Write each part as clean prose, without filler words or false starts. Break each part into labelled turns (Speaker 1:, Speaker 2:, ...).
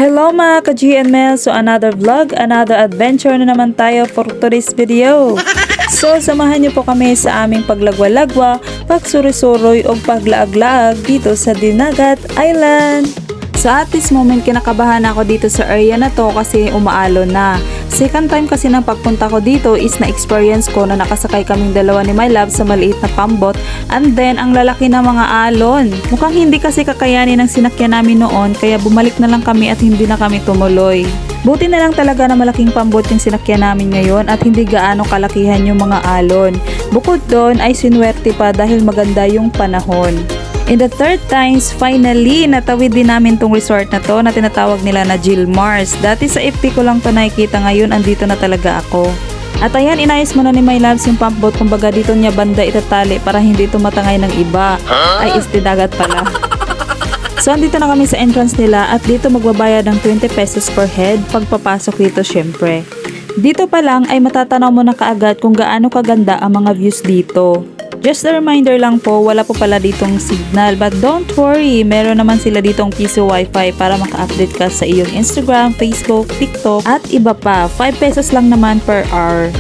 Speaker 1: Hello mga ka-GML! So another vlog, another adventure na naman tayo for today's video. So samahan niyo po kami sa aming paglagwa-lagwa, pagsuri-suroy o paglaag-laag dito sa Dinagat Island. So at this moment kinakabahan ako dito sa area na to kasi umaalon na. Second time kasi ng pagpunta ko dito is na-experience ko na nakasakay kaming dalawa ni my love sa maliit na pambot and then ang lalaki na mga alon. Mukhang hindi kasi kakayanin ng sinakyan namin noon kaya bumalik na lang kami at hindi na kami tumuloy. Buti na lang talaga na malaking pambot yung sinakyan namin ngayon at hindi gaano kalakihan yung mga alon. Bukod doon ay sinuwerte pa dahil maganda yung panahon. In the third times, finally, natawid din namin tong resort na to na tinatawag nila na Jill Mars. Dati sa FB ko lang to nakikita, ngayon andito na talaga ako. At ayan, inayos mo na ni my loves yung pump boat, kumbaga dito niya banda itatali para hindi ito matangay ng iba. Ay, istidagat pala. So, andito na kami sa entrance nila at dito magbabayad ng 20 pesos per head pagpapasok dito syempre. Dito pa lang ay matatanaw mo na kaagad kung gaano kaganda ang mga views dito. Just a reminder lang po, wala po pala ditong signal. But don't worry, meron naman sila ditong piso wifi para maka-update ka sa iyong Instagram, Facebook, TikTok at iba pa. 5 pesos lang naman per hour.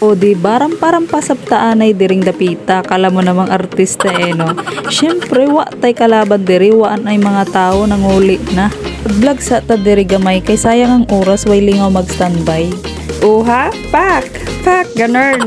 Speaker 1: O di parang pasaptaan ay diring dapita, kala mo namang artista no. Syempre wa tay kalaban diri, waan ay mga tao nanguli na. Vlog sa ta diri gamay kay sayang ang oras way lingaw mag-standby. Uha, pak, ganern.